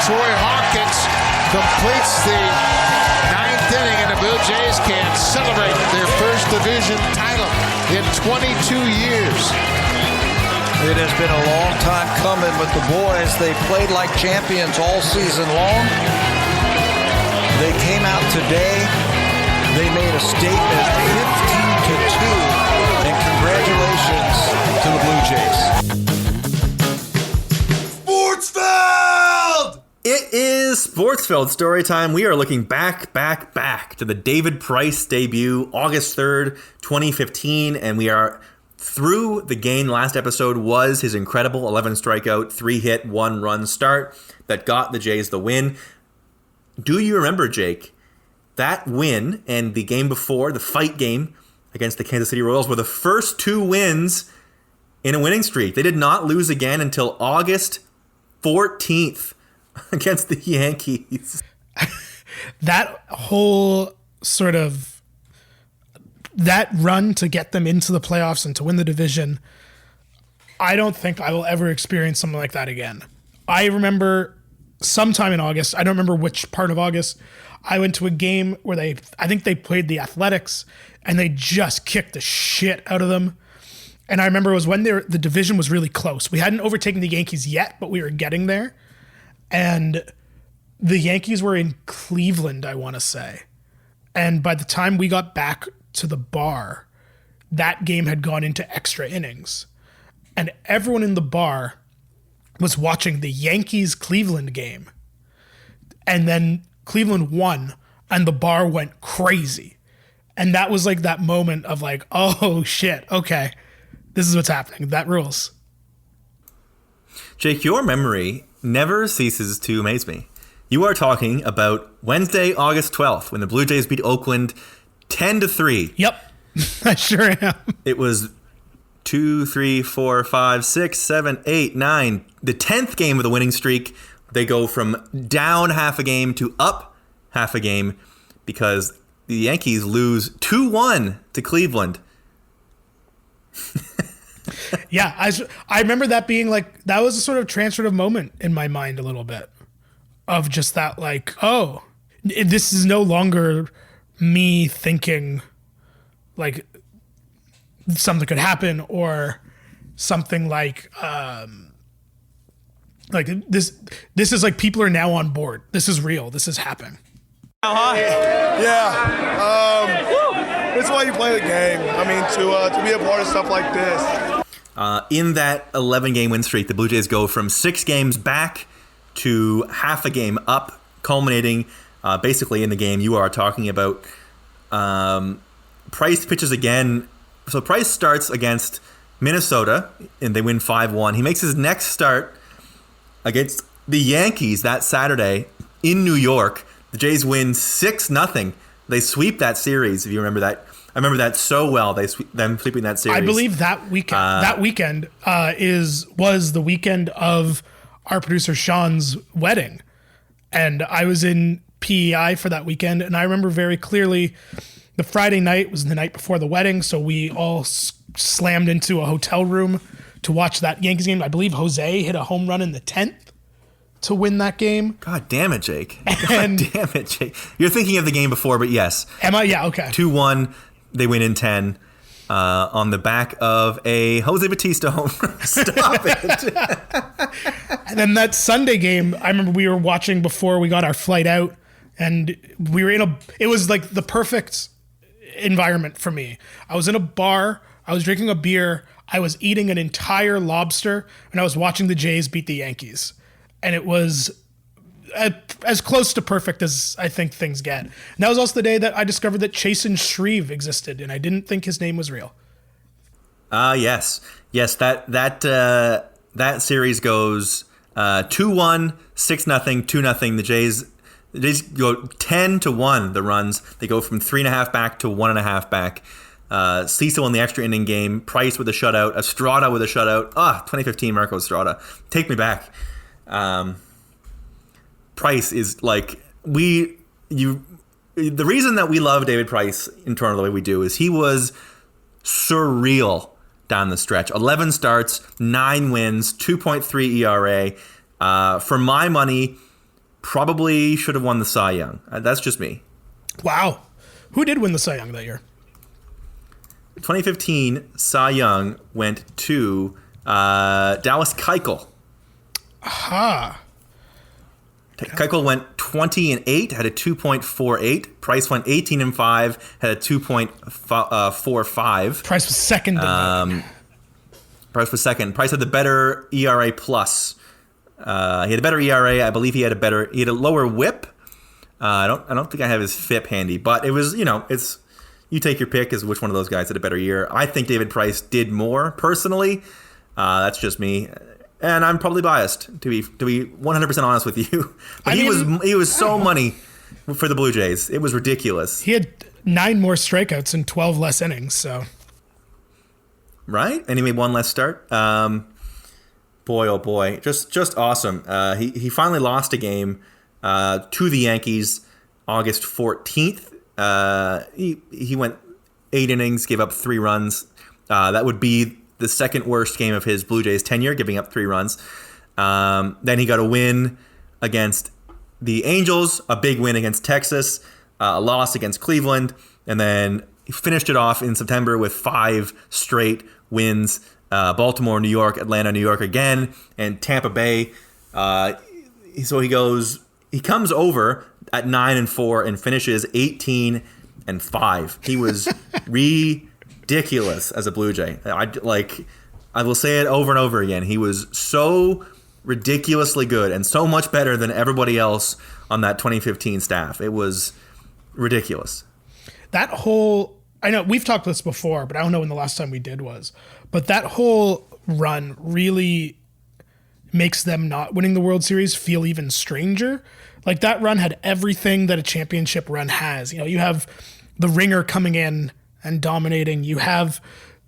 Troy Hawkins completes the ninth inning, and the Blue Jays can celebrate their first division title in 22 years. It has been a long time coming with the boys. They played like champions all season long. They came out today. They made a statement, 15-2, and congratulations to the Blue Jays. Sportsfeld! It is Sportsfeld Storytime. We are looking back to the David Price debut, August 3rd, 2015, and we are through the game. Last episode was his incredible 11 strikeout, 3-hit, 1-run start that got the Jays the win. Do you remember, Jake, that win and the game before, the fight game against the Kansas City Royals, were the first two wins in a winning streak. They did not lose again until August 14th against the Yankees. That whole sort of that run to get them into the playoffs and to win the division, I don't think I will ever experience something like that again. I remember sometime in August, I don't remember which part of August, I went to a game where I think they played the Athletics and they just kicked the shit out of them. And I remember it was when the division was really close. We hadn't overtaken the Yankees yet, but we were getting there. And the Yankees were in Cleveland, I want to say. And by the time we got back to the bar, that game had gone into extra innings. And everyone in the bar was watching the Yankees-Cleveland game. And then Cleveland won, and the bar went crazy. And that was like that moment of like, oh shit, okay, this is what's happening. That rules. Jake, your memory never ceases to amaze me. You are talking about Wednesday, August 12th, when the Blue Jays beat Oakland 10-3. Yep, I sure am. It was 2, 3, 4, 5, 6, 7, 8, 9. The 10th game of the winning streak. They go from down half a game to up half a game because the Yankees lose 2-1 to Cleveland. Yeah, I remember that being like, that was a sort of transformative moment in my mind a little bit of just that, like, oh, this is no longer me thinking like something could happen or something like this is like people are now on board. This is real. This is happening. Yeah. That's why you play the game. I mean, to be a part of stuff like this. In that 11-game win streak, the Blue Jays go from 6 games back to half a game up, culminating basically in the game you are talking about. Price pitches again. So Price starts against Minnesota, and they win 5-1. He makes his next start against the Yankees that Saturday in New York. The Jays win 6-0. They sweep that series, if you remember that. I remember that so well. Them sweeping that series. I believe that weekend was the weekend of our producer Sean's wedding, and I was in PEI for that weekend, and I remember very clearly the Friday night was the night before the wedding, so we all slammed into a hotel room to watch that Yankees game. I believe Jose hit a home run in the 10th to win that game. God damn it, Jake. You're thinking of the game before, but yes. Am I? Yeah, okay. 2-1, they win in 10 on the back of a Jose Bautista home run. Stop it. And then that Sunday game, I remember we were watching before we got our flight out, and we were it was like the perfect environment for me. I was in a bar, I was drinking a beer, I was eating an entire lobster, and I was watching the Jays beat the Yankees. And it was as close to perfect as I think things get. And that was also the day that I discovered that Chasen Shreve existed, and I didn't think his name was real. Yes. That series goes 2-1, 6-0, 2-0. The Jays go 10-1, the runs. They go from 3.5 back to 1.5 back. Cecil in the extra inning game, Price with a shutout, Estrada with a shutout. 2015 Marco Estrada. Take me back. Price is like, the reason that we love David Price in Toronto the way we do is he was surreal down the stretch. 11 starts, 9 wins, 2.3 ERA. For my money, probably should have won the Cy Young. That's just me. Wow. Who did win the Cy Young that year? 2015 Cy Young went to Dallas Keuchel. Aha. Keuchel went 20-8, had a 2.48. Price went 18-5, had a 2.45. Price was second. Price was second. Price had the better ERA plus. He had a better ERA. I believe he had a lower WHIP. I don't think I have his FIP handy, but it was, it's, you take your pick as which one of those guys had a better year. I think David Price did more personally. That's just me. And I'm probably biased, to be 100% honest with you. But he was so money for the Blue Jays. It was ridiculous. He had 9 more strikeouts and 12 less innings. So, right? And he made 1 less start. Boy, oh boy, just awesome. He finally lost a game to the Yankees August 14th. He went 8 innings, gave up 3 runs. That would be the second worst game of his Blue Jays tenure, giving up 3 runs. Then he got a win against the Angels, a big win against Texas, a loss against Cleveland, and then he finished it off in September with 5 straight wins. Baltimore, New York, Atlanta, New York again, and Tampa Bay. So he comes over at 9-4 and finishes 18-5. He was ridiculous as a Blue Jay. I will say it over and over again. He was so ridiculously good and so much better than everybody else on that 2015 staff. It was ridiculous. That whole, I know we've talked this before, but I don't know when the last time we did was, but that whole run really makes them not winning the World Series feel even stranger. Like, that run had everything that a championship run has. You have the Ringer coming in and dominating. You have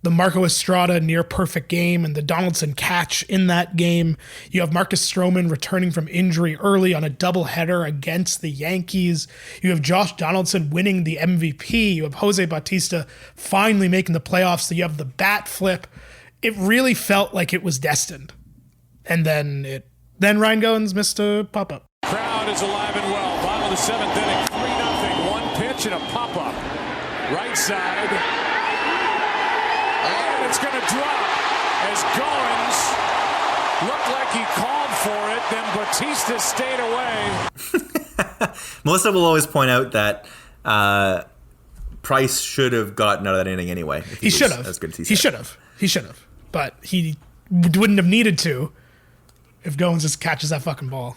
the Marco Estrada near perfect game and the Donaldson catch in that game. You have Marcus Stroman returning from injury early on a doubleheader against the Yankees. You have Josh Donaldson winning the MVP. You have Jose Bautista finally making the playoffs. So you have the bat flip. It really felt like it was destined. And then Ryan Goins missed a pop-up. Crowd is alive and well. Bottom of the 7th inning, 3-0. 1 pitch and a pop-up. Right side. And it's going to drop as Goins looked like he called for it. Then Bautista stayed away. Melissa will always point out that Price should have gotten out of that inning anyway. He should have. As good as he should have. But he wouldn't have needed to if Goins just catches that fucking ball.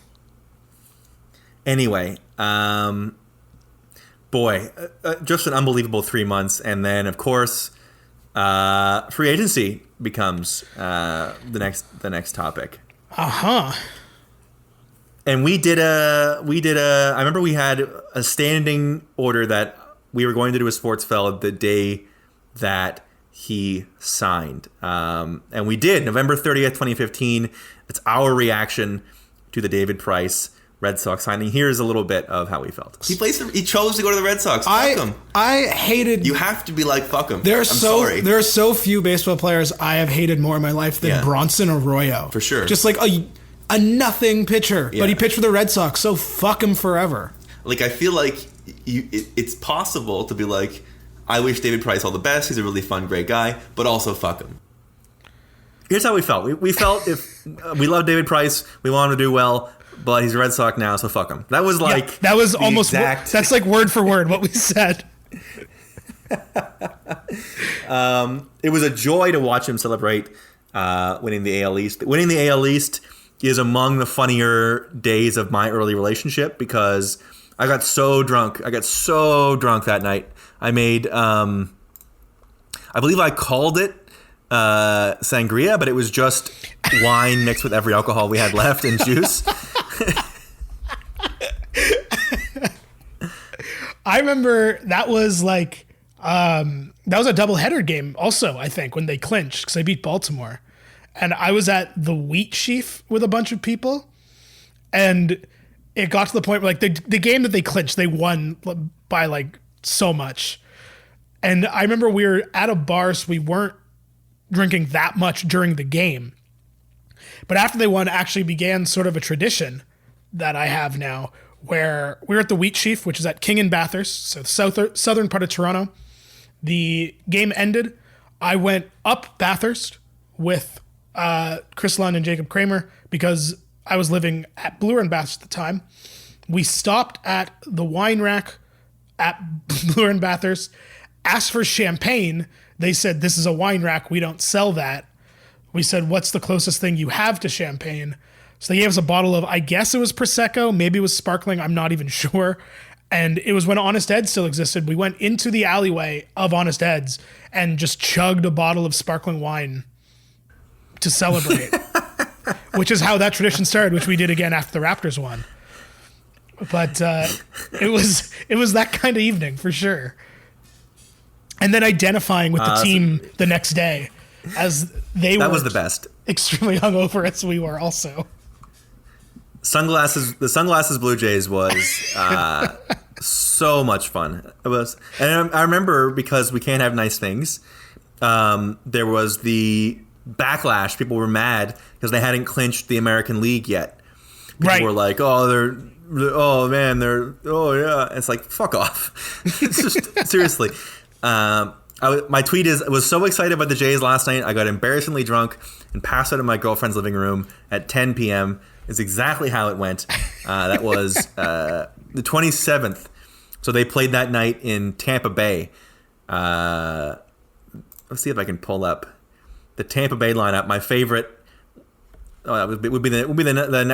Anyway, just an unbelievable 3 months. And then, of course, free agency becomes the next topic. Uh-huh. And I remember we had a standing order that we were going to do a Sportsfeld the day that he signed. And we did, November 30th, 2015. It's our reaction to the David Price Red Sox signing. Here's a little bit of how we felt. He chose to go to the Red Sox. Fuck him. I hated. You have to be like, fuck him. There are so few baseball players I have hated more in my life than Bronson Arroyo. For sure. Just like a nothing pitcher, but he pitched for the Red Sox, so fuck him forever. Like, I feel like it's possible to be like, I wish David Price all the best. He's a really fun, great guy, but also fuck him. Here's how we felt. We felt if we love David Price, we want him to do well, but he's a Red Sox now, so fuck him. That was like that was almost exact. That's like word for word what we said. It was a joy to watch him celebrate winning the AL East. Winning the AL East is among the funnier days of my early relationship because I got so drunk. That night. I made, I believe I called it sangria, but it was just wine mixed with every alcohol we had left and juice. I remember that was like, that was a doubleheader game also, I think, when they clinched because they beat Baltimore. And I was at the Wheat Sheaf with a bunch of people. And it got to the point where like the game that they clinched, they won by like so much. And I remember we were at a bar, so we weren't drinking that much during the game. But after they won, actually began sort of a tradition that I have now, where we're at the Wheat Sheaf, which is at King and Bathurst, so the southern part of Toronto. The game ended. I went up Bathurst with Chris Lund and Jacob Kramer because I was living at Bloor and Bathurst at the time. We stopped at the wine rack at Bloor and Bathurst, asked for champagne. They said, "This is a wine rack. We don't sell that." We said, "What's the closest thing you have to champagne?" So they gave us a bottle of, I guess it was Prosecco, maybe it was sparkling, I'm not even sure. And it was when Honest Ed's still existed. We went into the alleyway of Honest Ed's and just chugged a bottle of sparkling wine to celebrate, which is how that tradition started, which we did again after the Raptors won. But it was that kind of evening for sure. And then identifying with the team the next day, as they were. That was the best. Extremely hungover as we were also. The Sunglasses Blue Jays was so much fun. It was, and I remember, because we can't have nice things, there was the backlash. People were mad because they hadn't clinched the American League yet. People were like, "Oh, yeah." It's like, fuck off. It's just, seriously. My tweet is, I was so excited about the Jays last night, I got embarrassingly drunk and passed out in my girlfriend's living room at 10 p.m. Is exactly how it went. That was the 27th. So they played that night in Tampa Bay. Let's see if I can pull up the Tampa Bay lineup. My favorite. It would be the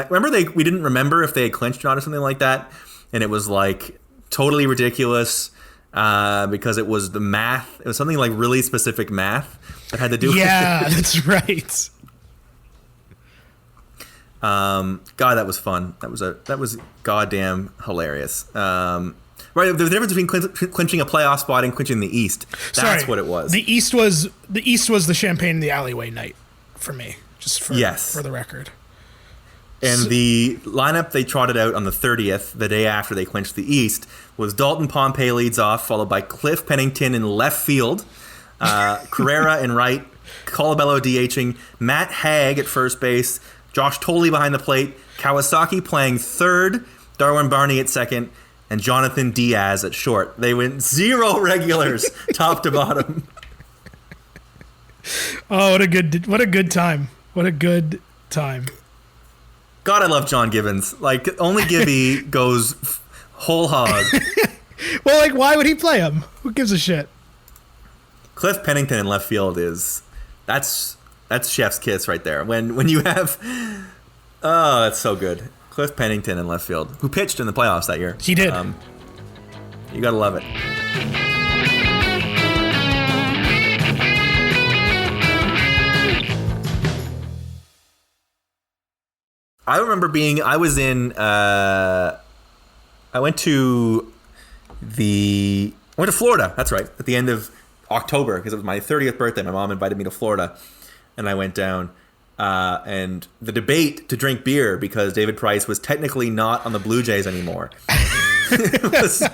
remember we didn't remember if they had clinched or not or something like that, and it was like totally ridiculous because it was the math. It was something like really specific math that had to do with it. Yeah, that's right. God, that was fun. That was goddamn hilarious. Right, the difference between clinching a playoff spot and clinching the East. That's what it was. The East was the champagne in the alleyway night for me. Just for the record. And the lineup they trotted out on the 30th, the day after they clinched the East, was Dalton Pompey leads off, followed by Cliff Pennington in left field, Carrera in right, Colabello DHing, Matt Haig at first base, Josh Tolley behind the plate, Kawasaki playing third, Darwin Barney at second, and Jonathan Diaz at short. They went 0 regulars, top to bottom. Oh, what a good time. What a good time. God, I love John Gibbons. Like, only Gibby goes whole hog. Well, like, why would he play him? Who gives a shit? Cliff Pennington in left field that's chef's kiss right there. When you have, oh, that's so good. Cliff Pennington in left field, who pitched in the playoffs that year. He did. You gotta love it. I remember I went to Florida. That's right. At the end of October, because it was my 30th birthday. My mom invited me to Florida, and I went down. And the debate to drink beer, because David Price was technically not on the Blue Jays anymore, was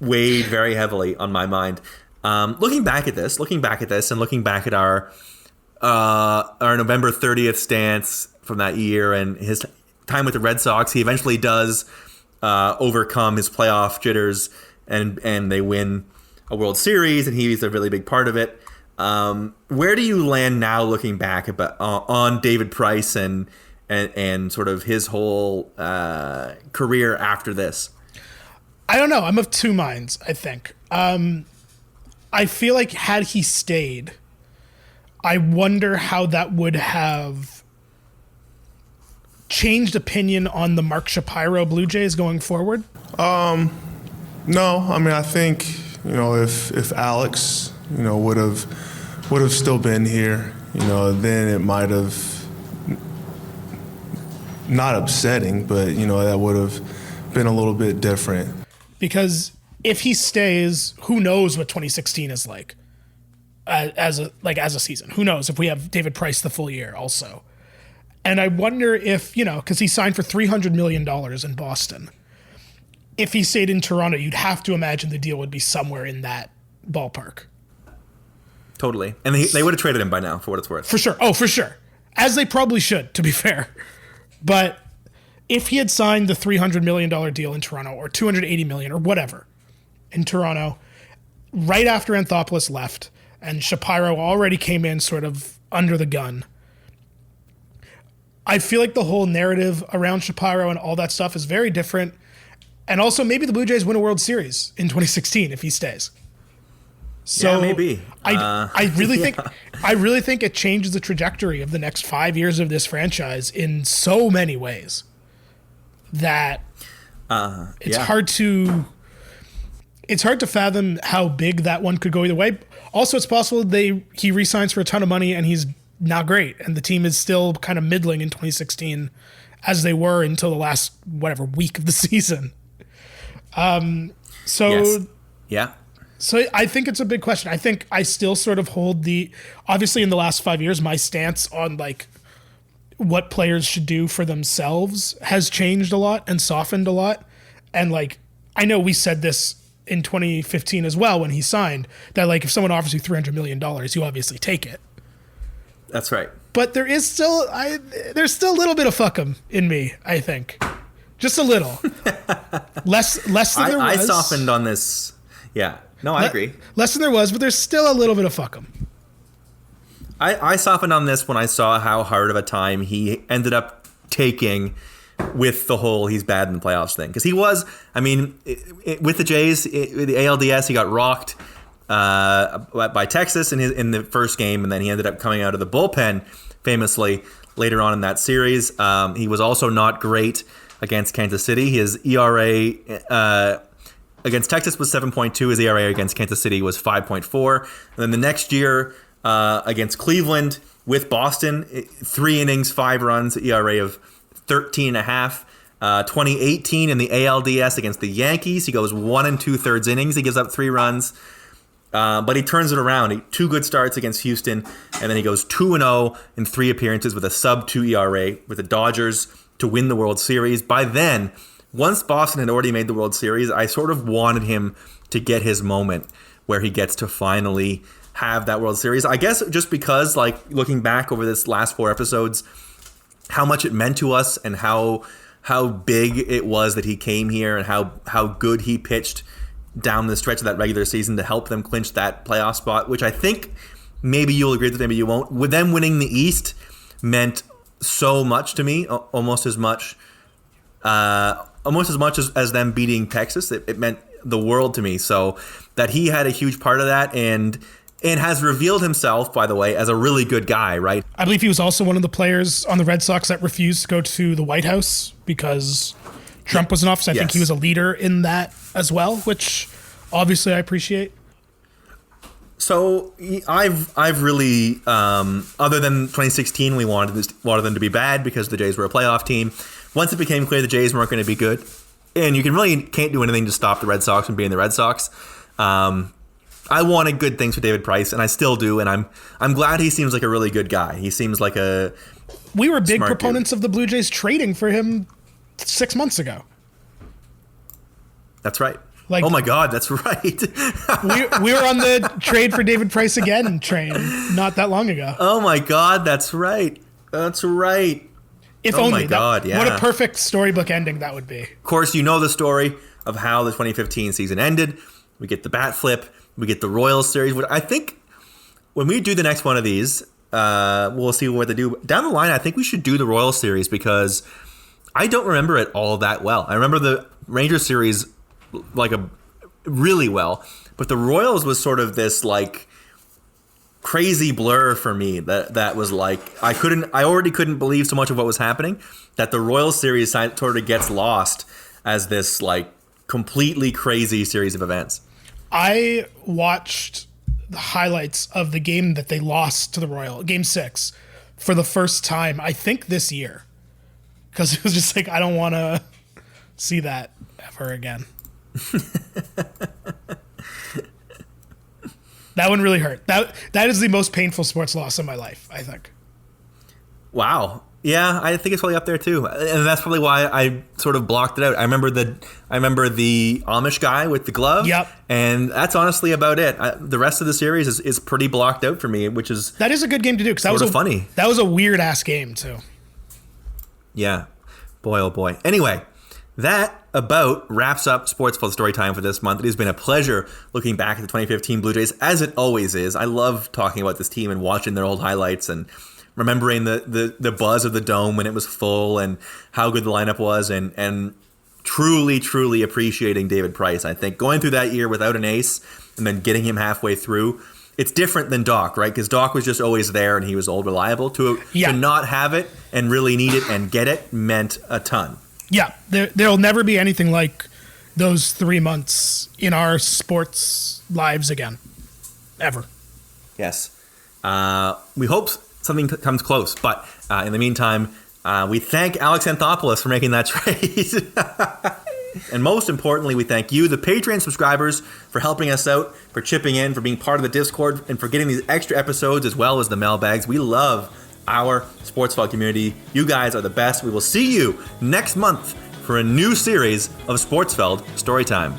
weighed very heavily on my mind. Looking back at this, and looking back at our November 30th stance from that year and his time with the Red Sox, he eventually does overcome his playoff jitters and they win a World Series, and he's a really big part of it. Where do you land now, looking back on David Price and sort of his whole career after this? I don't know. I'm of two minds, I think. I feel like had he stayed, I wonder how that would have changed opinion on the Mark Shapiro Blue Jays going forward. No, I mean, I think, if Alex, would have still been here, then it might have, not upsetting, but, that would have been a little bit different. Because if he stays, who knows what 2016 is like as a season. Who knows if we have David Price the full year also. And I wonder if, because he signed for $300 million in Boston. If he stayed in Toronto, you'd have to imagine the deal would be somewhere in that ballpark. Totally. And they would have traded him by now, for what it's worth. For sure. Oh, for sure. As they probably should, to be fair. But if he had signed the $300 million deal in Toronto or $280 million or whatever in Toronto, right after Anthopoulos left and Shapiro already came in sort of under the gun, I feel like the whole narrative around Shapiro and all that stuff is very different. And also maybe the Blue Jays win a World Series in 2016 if he stays. So yeah, maybe. I really think it changes the trajectory of the next 5 years of this franchise in so many ways that it's hard to fathom how big that one could go either way. Also, it's possible he re-signs for a ton of money and he's not great, and the team is still kind of middling in 2016 as they were until the last week of the season. So I think it's a big question. I think I still sort of hold obviously in the last 5 years, my stance on like what players should do for themselves has changed a lot and softened a lot. And like, I know we said this in 2015 as well when he signed, that like if someone offers you $300 million, you obviously take it. That's right. But there's still a little bit of fuck 'em in me, I think. Just a little. less than there was. I softened on this. Yeah. No, I agree. Less than there was, but there's still a little bit of fuck 'em. I softened on this when I saw how hard of a time he ended up taking with the whole he's bad in the playoffs thing. Because he was, I mean, with the Jays, the ALDS, he got rocked by Texas in the first game, and then he ended up coming out of the bullpen famously later on in that series. He was also not great against Kansas City. His ERA against Texas was 7.2. His ERA against Kansas City was 5.4. And then the next year against Cleveland with Boston, 3 innings, 5 runs, ERA of 13.5. 2018 in the ALDS against the Yankees, he goes 1 2/3 innings. He gives up 3 runs. But he turns it around. 2 good starts against Houston, and then he goes 2-0 in 3 appearances with a sub-2 ERA with the Dodgers to win the World Series. By then, once Boston had already made the World Series, I sort of wanted him to get his moment where he gets to finally have that World Series. I guess just because, like, looking back over this last 4 episodes, how much it meant to us and how big it was that he came here and how good he pitched down the stretch of that regular season to help them clinch that playoff spot, which I think maybe you'll agree with, maybe you won't. With them winning the East meant so much to me, almost as much as them beating Texas. It meant the world to me. So that he had a huge part of that and has revealed himself, by the way, as a really good guy, right? I believe he was also one of the players on the Red Sox that refused to go to the White House because Trump was in office. I think he was a leader in that as well, which obviously I appreciate. So I've really, other than 2016, we wanted them to be bad because the Jays were a playoff team. Once it became clear the Jays weren't going to be good, and you can't do anything to stop the Red Sox from being the Red Sox. I wanted good things for David Price, and I still do, and I'm glad he seems like a really good guy. He seems like a We were big proponents of the Blue Jays trading for him 6 months ago. That's right. Like, oh my God, that's right. we were on the trade for David Price again train not that long ago. Oh my God, that's right. That's right. If oh only. My God, yeah. What a perfect storybook ending that would be. Of course, you know the story of how the 2015 season ended. We get the bat flip. We get the Royals series. I think when we do the next one of these, we'll see what they do. Down the line, I think we should do the Royals series because I don't remember it all that well. I remember the Rangers series really well, but the Royals was sort of this like crazy blur for me that was like I already couldn't believe so much of what was happening that the Royals series sort of gets lost as this like completely crazy series of events. I watched the highlights of the game that they lost to the Royals, Game 6, for the first time, I think this year. Because it was just like, I don't want to see that ever again. That one really hurt. That is the most painful sports loss in my life, I think. Wow. Yeah, I think it's probably up there too, and that's probably why I sort of blocked it out. I remember the Amish guy with the glove. Yep. And that's honestly about it. The rest of the series is pretty blocked out for me, which is that is a good game to do because that was funny. That was a weird ass game too. Yeah, Boy, oh boy. Anyway, that about wraps up Sportsfeld Storytime for this month. It has been a pleasure looking back at the 2015 Blue Jays, as it always is. I love talking about this team and watching their old highlights and remembering the buzz of the Dome when it was full and how good the lineup was, and truly, truly appreciating David Price. I think going through that year without an ace and then getting him halfway through, it's different than Doc, right? Because Doc was just always there and he was old reliable. To not have it and really need it and get it meant a ton. Yeah, there'll never be anything like those 3 months in our sports lives again. Ever. Yes. We hope something comes close. But in the meantime, we thank Alex Anthopoulos for making that trade. And most importantly, we thank you, the Patreon subscribers, for helping us out, for chipping in, for being part of the Discord, and for getting these extra episodes as well as the mailbags. We love our Sportsfeld community. You guys are the best. We will see you next month for a new series of Sportsfeld Storytime.